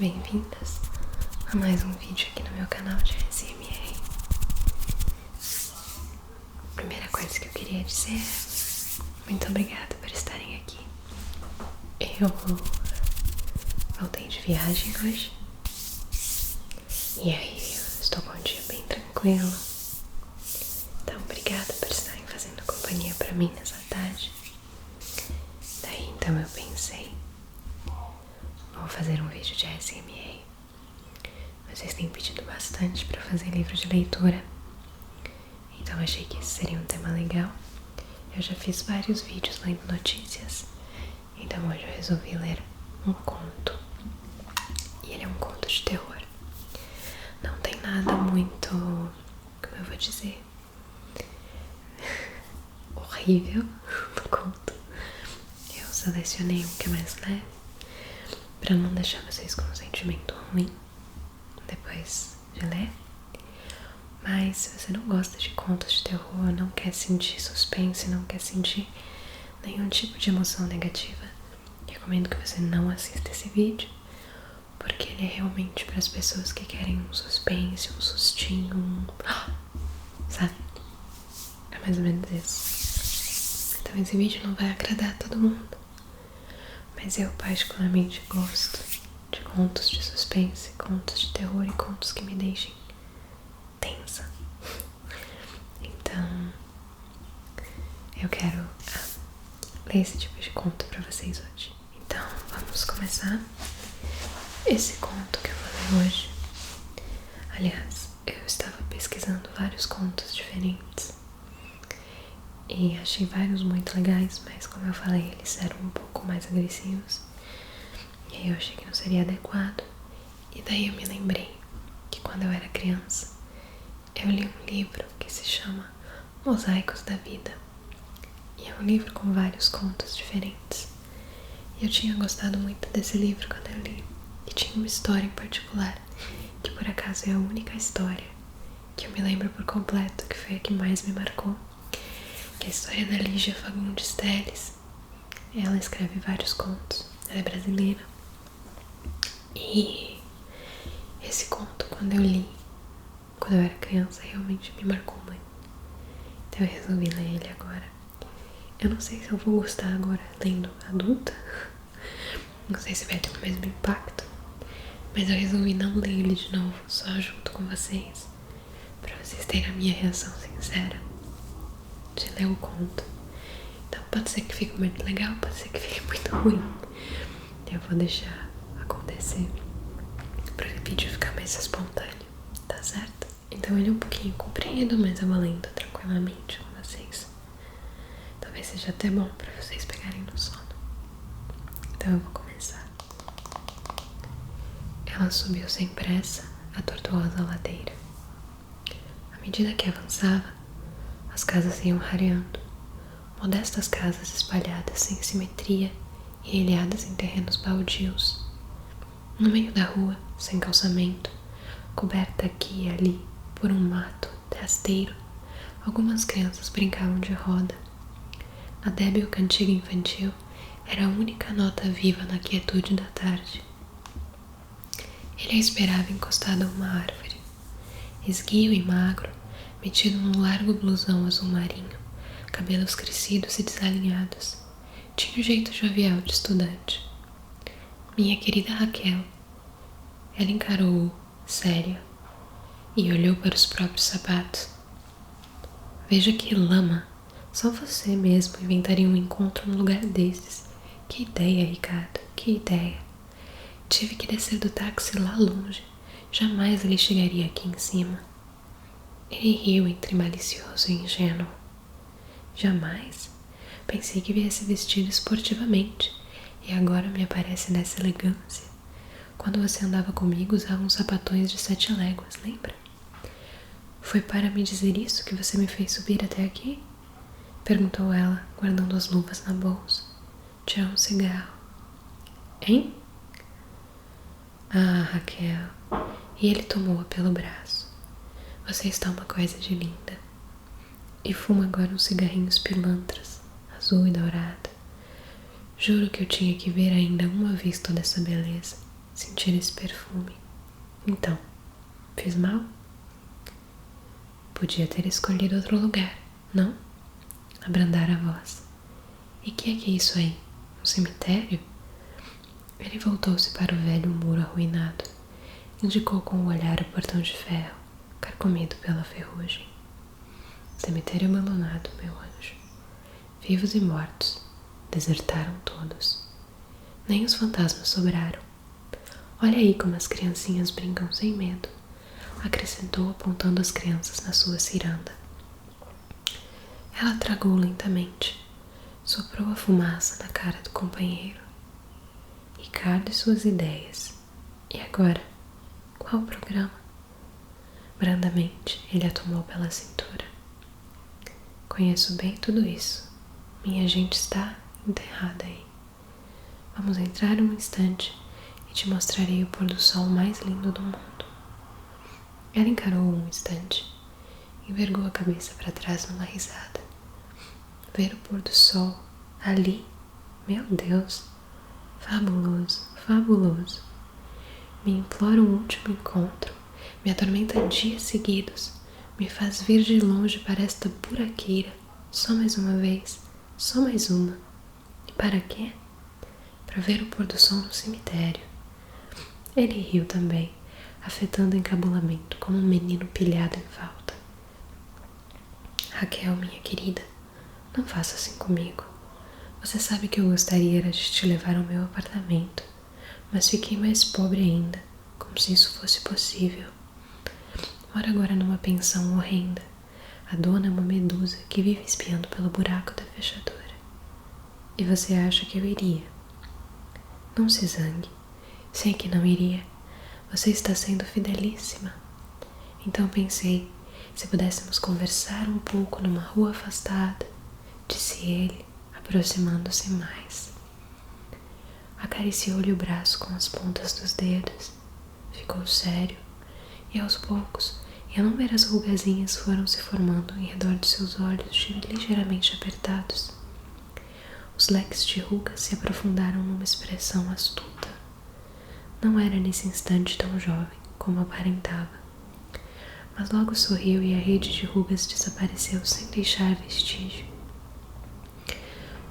bem-vindas a mais um vídeo aqui no meu canal de ASMR. A primeira coisa que eu queria dizer é muito obrigada por estarem aqui. Eu voltei de viagem hoje e aí eu estou com um dia bem tranquilo. Então obrigada por estarem fazendo companhia pra mim nessa tarde. Daí então eu pensei, vou fazer um vídeo de ASMR. Vocês têm pedido bastante pra fazer livro de leitura, então achei que esse seria um tema legal. Eu já fiz vários vídeos lendo notícias, então hoje eu resolvi ler um conto. E ele é um conto de terror. Não tem nada muito, como eu vou dizer, horrível no conto. Eu selecionei um que é mais leve, pra não deixar vocês com um sentimento ruim depois de ler. Mas se você não gosta de contos de terror, não quer sentir suspense, não quer sentir nenhum tipo de emoção negativa, recomendo que você não assista esse vídeo, porque ele é realmente para as pessoas que querem um suspense, um sustinho, sabe? É mais ou menos isso. Então esse vídeo não vai agradar a todo mundo, mas eu particularmente gosto de contos de suspense, contos de terror e contos que me deixem tensa. Então eu quero ler esse tipo de conto pra vocês hoje. Então vamos começar esse conto que eu vou ler hoje. Aliás, eu estava pesquisando vários contos diferentes e achei vários muito legais, mas como eu falei, eles eram um pouco mais agressivos e aí eu achei que não seria adequado. E daí eu me lembrei que quando eu era criança eu li um livro que se chama Mosaicos da Vida, e é um livro com vários contos diferentes, e eu tinha gostado muito desse livro quando eu li. E tinha uma história em particular, que por acaso é a única história que eu me lembro por completo, que foi a que mais me marcou, que é a história da Lígia Fagundes Telles. Ela escreve vários contos, ela é brasileira, e esse conto, quando eu li, quando eu era criança, realmente me marcou muito. Então eu resolvi ler ele agora. Eu não sei se eu vou gostar agora lendo adulta, não sei se vai ter o mesmo impacto, mas eu resolvi não ler ele de novo, só junto com vocês, pra vocês terem a minha reação sincera de ler o conto. Então pode ser que fique muito legal, pode ser que fique muito ruim. Eu vou deixar acontecer pra o vídeo ficar mais espontâneo, tá certo? Então ele é um pouquinho comprido, mas eu vou lendo tranquilamente com vocês. Talvez seja até bom pra vocês pegarem no sono. Então eu vou começar. Ela subiu sem pressa a tortuosa ladeira. À medida que avançava, as casas iam rareando. Modestas casas espalhadas sem simetria e ilhadas em terrenos baldios. No meio da rua, sem calçamento, coberta aqui e ali por um mato rasteiro, algumas crianças brincavam de roda. A débil cantiga infantil era a única nota viva na quietude da tarde. Ele a esperava encostado a uma árvore, esguio e magro, metido num largo blusão azul marinho, cabelos crescidos e desalinhados. Tinha um jeito jovial de estudante. Minha querida Raquel. Ela encarou-o, séria, e olhou para os próprios sapatos. Veja que lama! Só você mesmo inventaria um encontro num lugar desses. Que ideia, Ricardo, que ideia! Tive que descer do táxi lá longe. Jamais ele chegaria aqui em cima. Ele riu entre malicioso e ingênuo. Jamais? Pensei que viesse vestido esportivamente, e agora me aparece nessa elegância. Quando você andava comigo, usava uns sapatões de 7 léguas, lembra? Foi para me dizer isso que você me fez subir até aqui? Perguntou ela, guardando as luvas na bolsa. Tirou um cigarro. Hein? Ah, Raquel. E ele tomou-a pelo braço. Você está uma coisa de linda. E fuma agora uns cigarrinhos pilantras, azul e dourado. Juro que eu tinha que ver ainda uma vez toda essa beleza. sentir esse perfume. Então, fiz mal? Podia ter escolhido outro lugar, não? Abrandar a voz. E que é isso aí? Um cemitério? Ele voltou-se para o velho muro arruinado. Indicou com o olhar o portão de ferro, carcomido pela ferrugem. Cemitério abandonado, meu anjo. Vivos e mortos, desertaram todos. Nem os fantasmas sobraram. Olha aí como as criancinhas brincam sem medo, acrescentou apontando as crianças na sua ciranda. Ela tragou lentamente, soprou a fumaça na cara do companheiro. Ricardo e suas ideias. E agora? Qual o programa? Brandamente, ele a tomou pela cintura. Conheço bem tudo isso. Minha gente está enterrada aí. Vamos entrar um instante e te mostrarei o pôr do sol mais lindo do mundo. Ela encarou um instante, envergou a cabeça para trás numa risada. Ver o pôr do sol ali? Meu Deus! Fabuloso, fabuloso. Me implora um último encontro, me atormenta dias seguidos, me faz vir de longe para esta buraqueira, só mais uma vez, só mais uma. E para quê? Para ver o pôr do sol no cemitério. Ele riu também, afetando encabulamento como um menino pilhado em falta. Raquel, minha querida, não faça assim comigo. Você sabe que eu gostaria era de te levar ao meu apartamento, mas fiquei mais pobre ainda, como se isso fosse possível. Moro agora numa pensão horrenda. A dona é uma medusa que vive espiando pelo buraco da fechadura. E você acha que eu iria? Não se zangue. Sei que não iria. Você está sendo fidelíssima. Então pensei, se pudéssemos conversar um pouco numa rua afastada, disse ele, aproximando-se mais. Acariciou-lhe o braço com as pontas dos dedos. Ficou sério, e aos poucos, inúmeras rugazinhas foram se formando em redor de seus olhos ligeiramente apertados. Os leques de rugas se aprofundaram numa expressão astuta. Não era nesse instante tão jovem como aparentava, mas logo sorriu e a rede de rugas desapareceu sem deixar vestígio.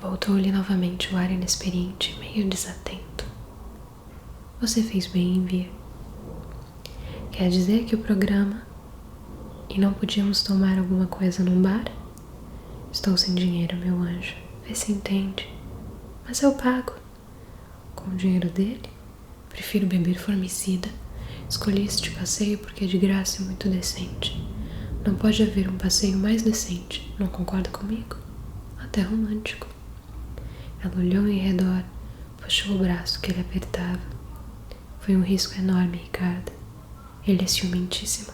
Voltou-lhe novamente o ar inexperiente, meio desatento. Você fez bem em vir. Quer dizer que o programa... E não podíamos tomar alguma coisa num bar? Estou sem dinheiro, meu anjo. Vê se entende. Mas eu pago. Com o dinheiro dele? Prefiro beber formicida. Escolhi este passeio porque é de graça e muito decente. Não pode haver um passeio mais decente, não concorda comigo? Até romântico. Ela olhou em redor, puxou o braço que ele apertava. Foi um risco enorme, Ricardo. Ele é ciumentíssimo.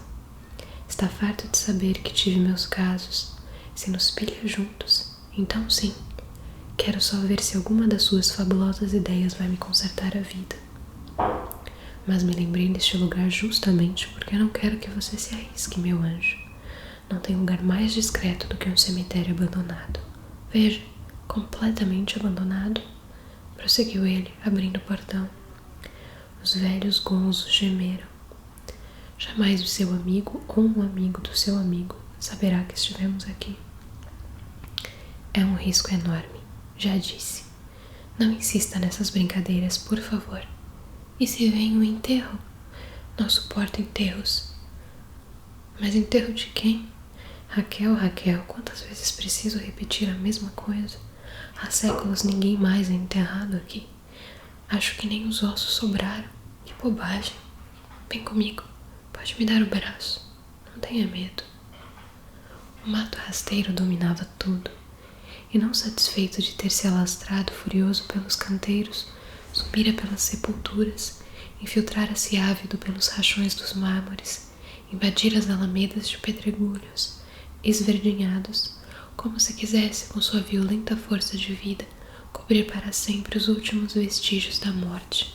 Está farto de saber que tive meus casos. Se nos pilha juntos, então sim. Quero só ver se alguma das suas fabulosas ideias vai me consertar a vida. Mas me lembrei deste lugar justamente porque não quero que você se arrisque, meu anjo. Não tem lugar mais discreto do que um cemitério abandonado. Veja, completamente abandonado, prosseguiu ele, abrindo o portão. Os velhos gonzos gemeram. Jamais o seu amigo ou um amigo do seu amigo saberá que estivemos aqui. É um risco enorme, já disse. Não insista nessas brincadeiras, por favor. E se vem um enterro? Não suporto enterros. Mas enterro de quem? Raquel, Raquel, quantas vezes preciso repetir a mesma coisa? Há séculos ninguém mais é enterrado aqui. Acho que nem os ossos sobraram. Que bobagem. Vem comigo. Pode me dar o braço. Não tenha medo. O mato rasteiro dominava tudo. E não satisfeito de ter se alastrado furioso pelos canteiros, subira pelas sepulturas, infiltrara-se ávido pelos rachões dos mármores, invadira as alamedas de pedregulhos, esverdinhados, como se quisesse, com sua violenta força de vida, cobrir para sempre os últimos vestígios da morte.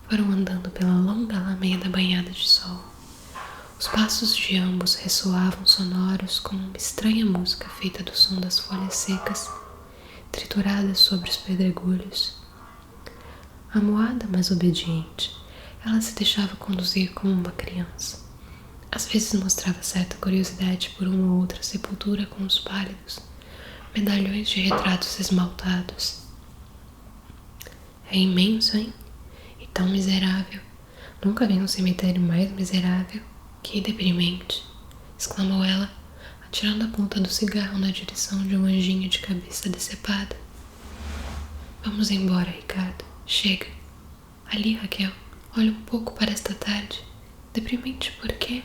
Foram andando pela longa alameda banhada de sol. Os passos de ambos ressoavam sonoros como uma estranha música feita do som das folhas secas, trituradas sobre os pedregulhos. Amuada, mas obediente, ela se deixava conduzir como uma criança. Às vezes mostrava certa curiosidade por uma ou outra sepultura com os pálidos, medalhões de retratos esmaltados. É imenso, hein? E tão miserável. Nunca vi um cemitério mais miserável. Que deprimente, exclamou ela, atirando a ponta do cigarro na direção de um anjinho de cabeça decepada. Vamos embora, Ricardo. Chega. Ali, Raquel, olha um pouco para esta tarde. Deprimente por quê?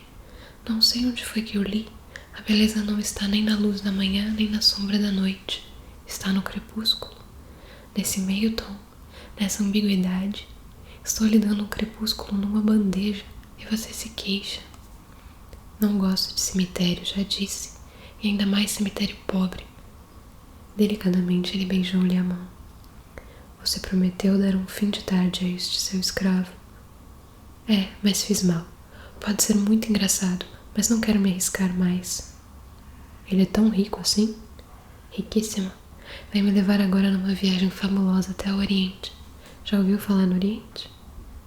Não sei onde foi que eu li. A beleza não está nem na luz da manhã, nem na sombra da noite. Está no crepúsculo. Nesse meio tom, nessa ambiguidade. Estou lhe dando um crepúsculo numa bandeja e você se queixa. Não gosto de cemitério, já disse, e ainda mais cemitério pobre. Delicadamente ele beijou-lhe a mão. Você prometeu dar um fim de tarde a este seu escravo. É, mas fiz mal. Pode ser muito engraçado, mas não quero me arriscar mais. Ele é tão rico assim? Riquíssimo. Vai me levar agora numa viagem fabulosa até o Oriente. Já ouviu falar no Oriente?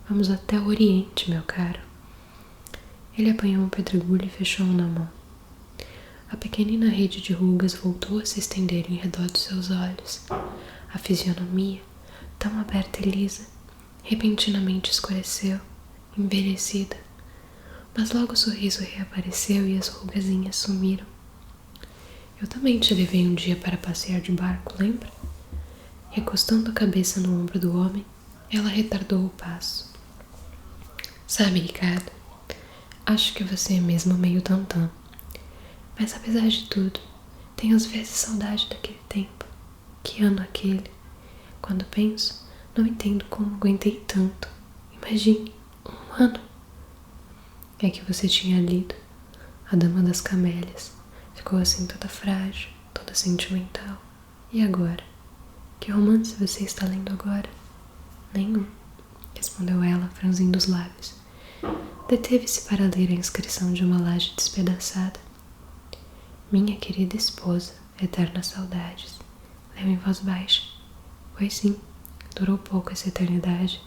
Vamos até o Oriente, meu caro. Ele apanhou um pedregulho e fechou-o na mão. A pequenina rede de rugas voltou a se estender em redor dos seus olhos. A fisionomia, tão aberta e lisa, repentinamente escureceu, envelhecida. Mas logo o sorriso reapareceu e as rugazinhas sumiram. Eu também te levei um dia para passear de barco, lembra? Recostando a cabeça no ombro do homem, ela retardou o passo. Sabe, Ricardo, acho que você é mesmo meio tantã. Mas apesar de tudo, tenho às vezes saudade daquele tempo. Que ano aquele? Quando penso, não entendo como aguentei tanto. Imagine, um ano. É que você tinha lido A Dama das Camélias. Ficou assim toda frágil, toda sentimental. E agora? Que romance você está lendo agora? Nenhum, respondeu ela, franzindo os lábios. Deteve-se para ler a inscrição de uma laje despedaçada. Minha querida esposa, eternas saudades. Leu em voz baixa. Pois sim, durou pouco essa eternidade.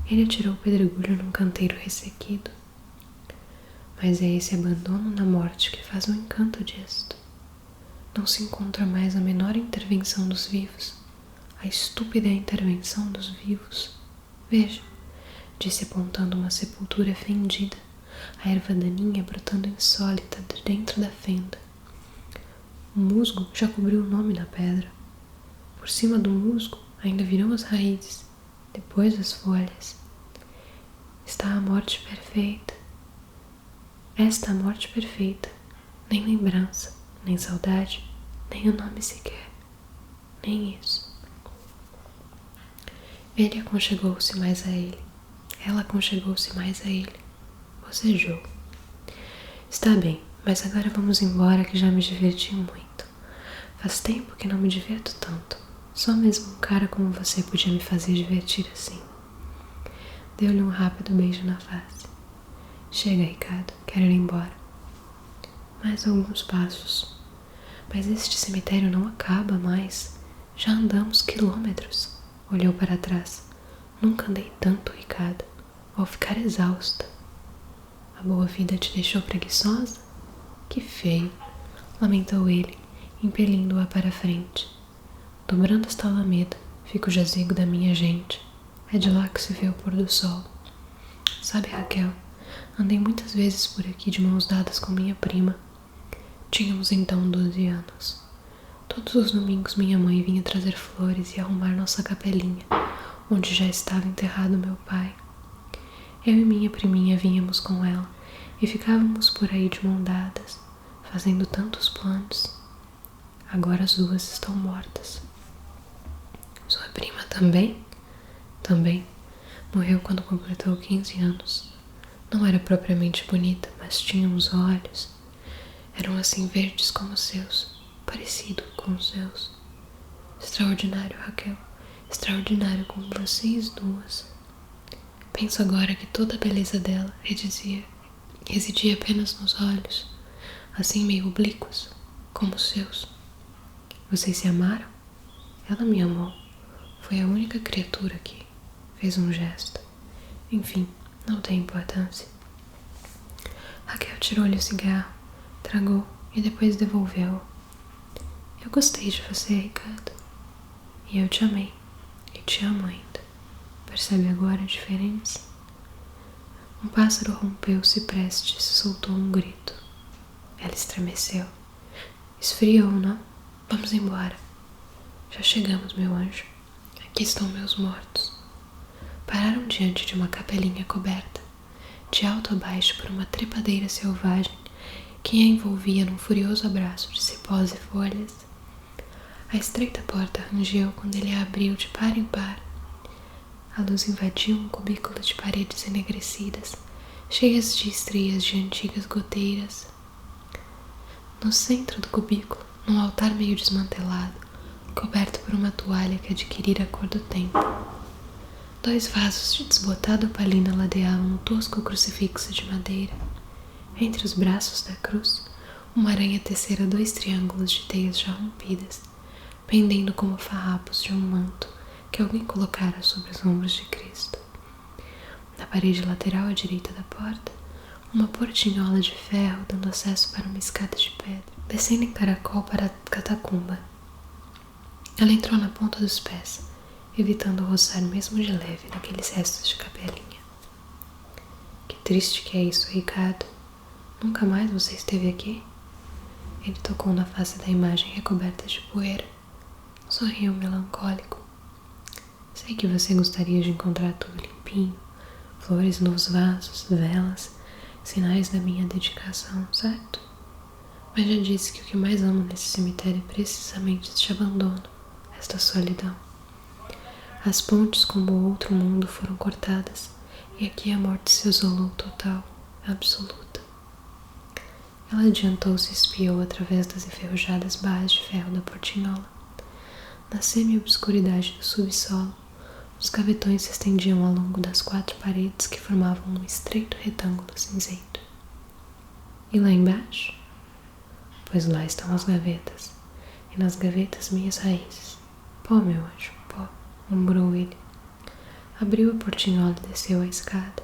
Ele atirou o pedregulho num canteiro ressequido. Mas é esse abandono na morte que faz o encanto disto. Não se encontra mais a menor intervenção dos vivos, a estúpida intervenção dos vivos. Veja, disse apontando uma sepultura fendida, a erva daninha brotando insólita de dentro da fenda. O musgo já cobriu o nome na pedra. Por cima do musgo ainda virão as raízes, depois as folhas. Está a morte perfeita. Esta a morte perfeita. Nem lembrança, nem saudade, nem o nome sequer. Nem isso. Ele aconchegou-se mais a ele. Ela aconchegou-se mais a ele. Bocejou. Está bem, mas agora vamos embora que já me diverti muito. Faz tempo que não me diverto tanto. Só mesmo um cara como você podia me fazer divertir assim. Deu-lhe um rápido beijo na face. Chega, Ricardo, quero ir embora. Mais alguns passos. Mas este cemitério não acaba mais. Já andamos quilômetros. Olhou para trás. Nunca andei tanto, Ricardo. Vou ficar exausta. A boa vida te deixou preguiçosa? Que feio, lamentou ele, impelindo-a para a frente. Dobrando esta alameda, fica o jazigo da minha gente. É de lá que se vê o pôr do sol. Sabe, Raquel, andei muitas vezes por aqui de mãos dadas com minha prima. Tínhamos então 12 anos. Todos os domingos minha mãe vinha trazer flores e arrumar nossa capelinha, onde já estava enterrado meu pai. Eu e minha priminha vínhamos com ela e ficávamos por aí de mão dadas, fazendo tantos planos. Agora as duas estão mortas. Sua prima também? Também. Morreu quando completou 15 anos. Não era propriamente bonita, mas tinha uns olhos. Eram assim verdes como os seus, parecido com os seus. Extraordinário, Raquel. Extraordinário como vocês duas. Penso agora que toda a beleza dela residia apenas nos olhos, assim meio oblíquos, como os seus. Vocês se amaram? Ela me amou. Foi a única criatura que fez um gesto. Enfim, não tem importância. Raquel tirou-lhe o cigarro, tragou e depois devolveu-o. Eu gostei de você, Ricardo. E eu te amei. E te amo ainda. Percebe agora a diferença? Um pássaro rompeu o cipreste e soltou um grito. Ela estremeceu. Esfriou, não? Vamos embora. Já chegamos, meu anjo. Aqui estão meus mortos. Pararam diante de uma capelinha coberta, de alto a baixo por uma trepadeira selvagem que a envolvia num furioso abraço de cipós e folhas. A estreita porta rangeu quando ele a abriu de par em par. A luz invadiu um cubículo de paredes enegrecidas, cheias de estrias de antigas goteiras. No centro do cubículo, num altar meio desmantelado, coberto por uma toalha que adquirira a cor do tempo, 2 vasos de desbotada opalina ladeavam um tosco crucifixo de madeira. Entre os braços da cruz, uma aranha tecera 2 triângulos de teias já rompidas, pendendo como farrapos de um manto que alguém colocara sobre os ombros de Cristo. Na parede lateral à direita da porta, uma portinhola de ferro dando acesso para uma escada de pedra, descendo em caracol para a catacumba. Ela entrou na ponta dos pés, evitando roçar mesmo de leve naqueles restos de capelinha. Que triste que é isso, Ricardo. Nunca mais você esteve aqui? Ele tocou na face da imagem recoberta de poeira. Sorriu melancólico. Sei que você gostaria de encontrar tudo limpinho, flores nos vasos, velas, sinais da minha dedicação, certo? Mas já disse que o que mais amo nesse cemitério é precisamente este abandono, esta solidão. As pontes como o outro mundo foram cortadas, e aqui a morte se isolou total, absoluta. Ela adiantou-se e espiou através das enferrujadas barras de ferro da portinhola. Na semi-obscuridade do subsolo, os gavetões se estendiam ao longo das 4 paredes que formavam um estreito retângulo cinzento. E lá embaixo? Pois lá estão as gavetas, e nas gavetas minhas raízes. Pó, meu anjo, pó, murmurou ele. Abriu a portinhola e desceu a escada.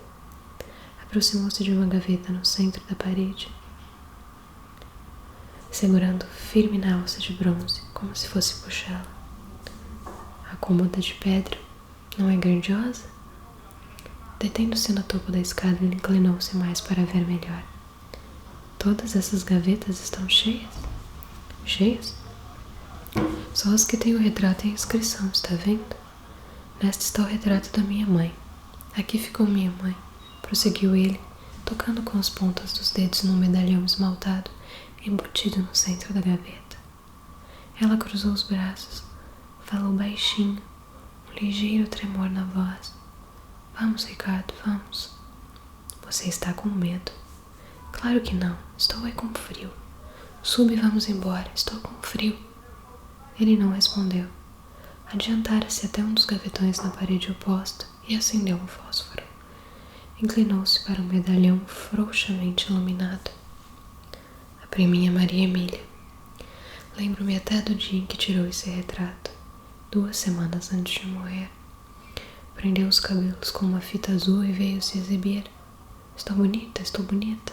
Aproximou-se de uma gaveta no centro da parede, segurando firme na alça de bronze, como se fosse puxá-la. A cômoda de pedra não é grandiosa? Detendo-se no topo da escada, ele inclinou-se mais para ver melhor. Todas essas gavetas estão cheias? Cheias? Só as que têm o retrato e a inscrição, está vendo? Nesta está o retrato da minha mãe. Aqui ficou minha mãe, prosseguiu ele, tocando com as pontas dos dedos num medalhão esmaltado embutido no centro da gaveta. Ela cruzou os braços, falou baixinho, um ligeiro tremor na voz. Vamos, Ricardo, vamos. Você está com medo. Claro que não, estou aí com frio. Suba e vamos embora, estou com frio. Ele não respondeu. Adiantara-se até um dos gavetões na parede oposta e acendeu um fósforo. Inclinou-se para um medalhão frouxamente iluminado. A priminha Maria Emília. Lembro-me até do dia em que tirou esse retrato, 2 semanas antes de morrer. Prendeu os cabelos com uma fita azul e veio se exibir. Estou bonita, estou bonita.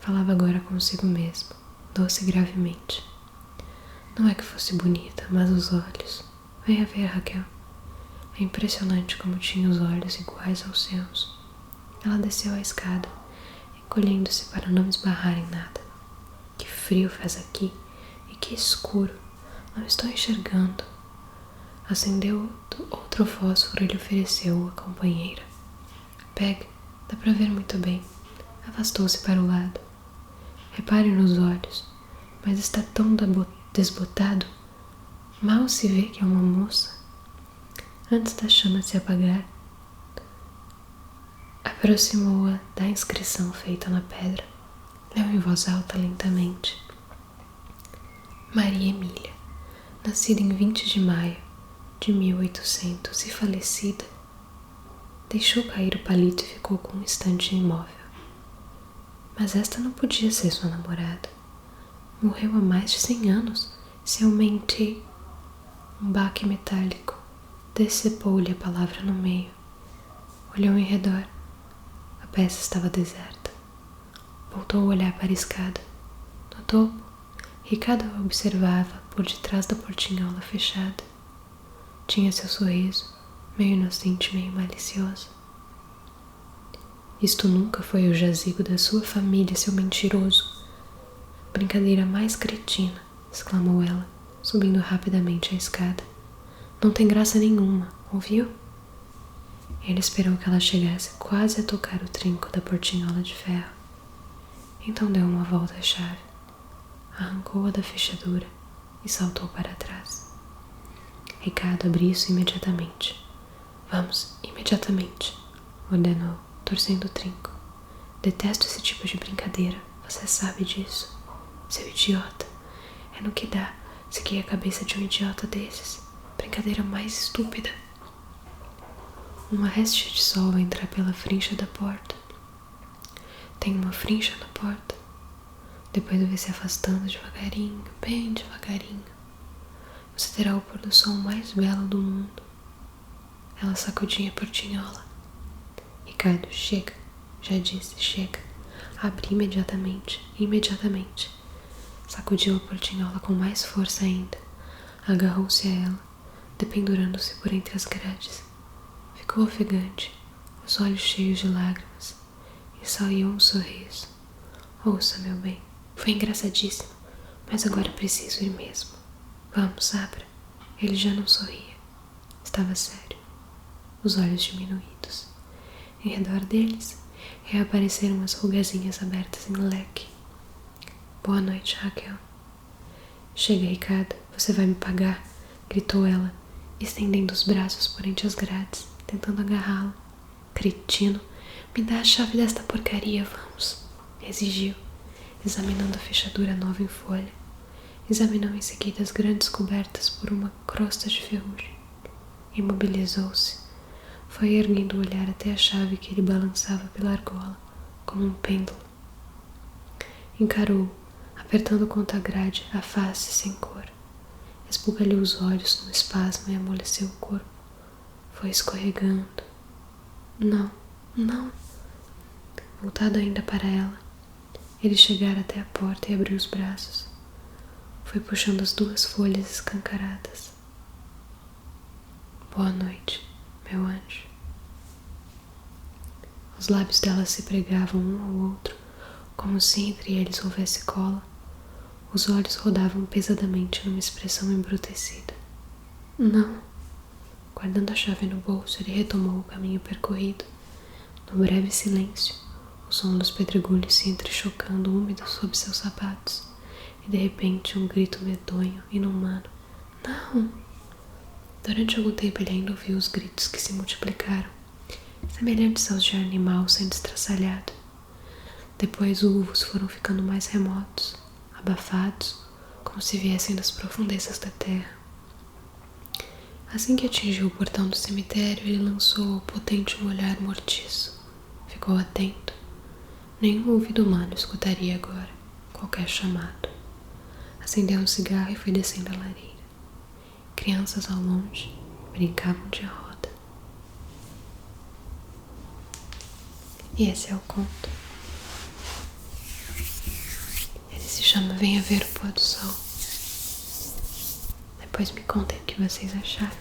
Falava agora consigo mesmo, doce e gravemente. Não é que fosse bonita, mas os olhos. Venha ver, Raquel. É impressionante como tinha os olhos iguais aos seus. Ela desceu a escada, encolhendo-se para não esbarrar em nada. Que frio faz aqui, e que escuro. Não estou enxergando. Acendeu outro fósforo e lhe ofereceu a companheira. Pegue, dá para ver muito bem. Afastou-se para o lado. Repare nos olhos, mas está tão desbotado. Mal se vê que é uma moça. Antes da chama se apagar, aproximou-a da inscrição feita na pedra. Leu em voz alta lentamente. Maria Emília, nascida em 20 de maio de 1800 e falecida. Deixou cair o palito e ficou com um instante imóvel. Mas esta não podia ser sua namorada. Morreu há mais de 100 anos. Se eu menti, um baque metálico decepou-lhe a palavra no meio. Olhou em redor. A peça estava deserta. Voltou a olhar para a escada. No topo, Ricardo a observava por detrás da portinhola fechada. Tinha seu sorriso, meio inocente, meio malicioso. Isto nunca foi o jazigo da sua família, seu mentiroso. Brincadeira mais cretina, exclamou ela, subindo rapidamente a escada. Não tem graça nenhuma, ouviu? Ele esperou que ela chegasse quase a tocar o trinco da portinhola de ferro. Então deu uma volta à chave, arrancou-a da fechadura e saltou para trás. Ricardo abriu isso imediatamente. Vamos, imediatamente, ordenou, torcendo o trinco. Detesto esse tipo de brincadeira, você sabe disso. Seu idiota, é no que dá seguir a cabeça de um idiota desses. Brincadeira mais estúpida. Uma réstia de sol vai entrar pela frincha da porta. Tem uma frincha na porta. Depois vai se afastando devagarinho, bem devagarinho. Você terá o pôr do sol mais belo do mundo. Ela sacudia a portinhola. Ricardo, chega. Já disse, chega. Abre imediatamente, imediatamente. Sacudiu a portinhola com mais força ainda. Agarrou-se a ela, dependurando-se por entre as grades. Ficou ofegante, os olhos cheios de lágrimas, e saiu um sorriso. Ouça, meu bem, foi engraçadíssimo, mas agora preciso ir mesmo. Vamos, abra. Ele já não sorria. Estava sério, os olhos diminuídos. Em redor deles, reapareceram as rugazinhas abertas em leque. Boa noite, Raquel. Chega, Ricardo, você vai me pagar, gritou ela, estendendo os braços por entre as grades, tentando agarrá-lo. Cretino, me dá a chave desta porcaria, vamos, exigiu, examinando a fechadura nova em folha. Examinou em seguida as grandes cobertas por uma crosta de ferrugem. Imobilizou-se. Foi erguendo o olhar até a chave que ele balançava pela argola, como um pêndulo. Encarou, apertando contra a grade a face sem cor. Esbugalhou os olhos num espasmo e amoleceu o corpo. Foi escorregando. Não, não. Voltado ainda para ela, ele chegara até a porta e abriu os braços. Foi puxando as duas folhas escancaradas. Boa noite, meu anjo. Os lábios dela se pregavam um ao outro, como se entre eles houvesse cola. Os olhos rodavam pesadamente numa expressão embrutecida. Não. Guardando a chave no bolso, ele retomou o caminho percorrido. No breve silêncio, o som dos pedregulhos se entrechocando úmidos sob seus sapatos. E de repente um grito medonho, inumano. Não! Durante algum tempo ele ainda ouviu os gritos que se multiplicaram, semelhantes aos de animal sendo estraçalhado. Depois urros foram ficando mais remotos, abafados, como se viessem das profundezas da terra. Assim que atingiu o portão do cemitério, ele lançou ao potente um olhar mortiço. Ficou atento. Nenhum ouvido humano escutaria agora qualquer chamado. Acendeu um cigarro e foi descendo a lareira. Crianças ao longe brincavam de roda. E esse é o conto. Ele se chama Venha Ver o Pôr do Sol. Depois me contem o que vocês acharam.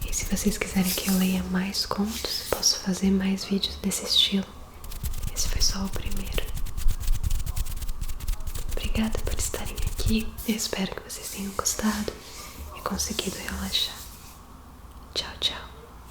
E se vocês quiserem que eu leia mais contos, posso fazer mais vídeos desse estilo. Esse foi só o primeiro. Obrigada por estarem aqui. Eu espero que vocês tenham gostado e conseguido relaxar. Tchau, tchau.